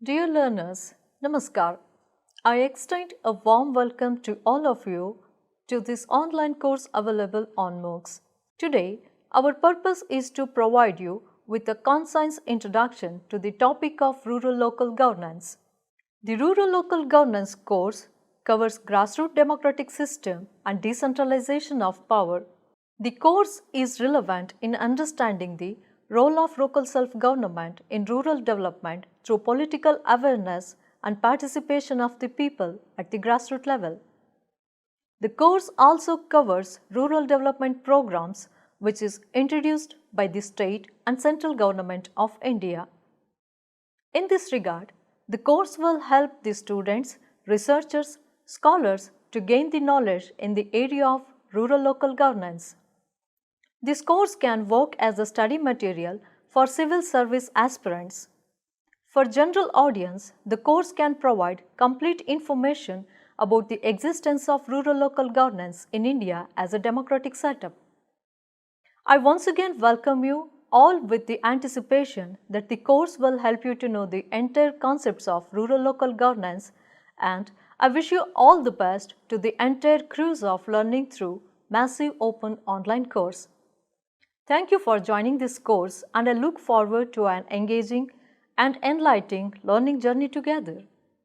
Dear learners, Namaskar. I extend a warm welcome to all of you to this online course available on MOOCs. Today, our purpose is to provide you with a concise introduction to the topic of rural local governance. The Rural Local Governance course covers grassroots democratic system and decentralization of power. The course is relevant in understanding the role of local self-government in rural development through political awareness and participation of the people at the grassroots level. The course also covers rural development programs which is introduced by the state and central government of India. In this regard, the course will help the students, researchers, scholars to gain the knowledge in the area of rural local governance. This course can work as a study material for civil service aspirants. For general audience, the course can provide complete information about the existence of rural local governance in India as a democratic setup. I once again welcome you all with the anticipation that the course will help you to know the entire concepts of rural local governance, and I wish you all the best to the entire cruise of learning through massive open online course. Thank you for joining this course, and I look forward to an engaging and enlightening learning journey together.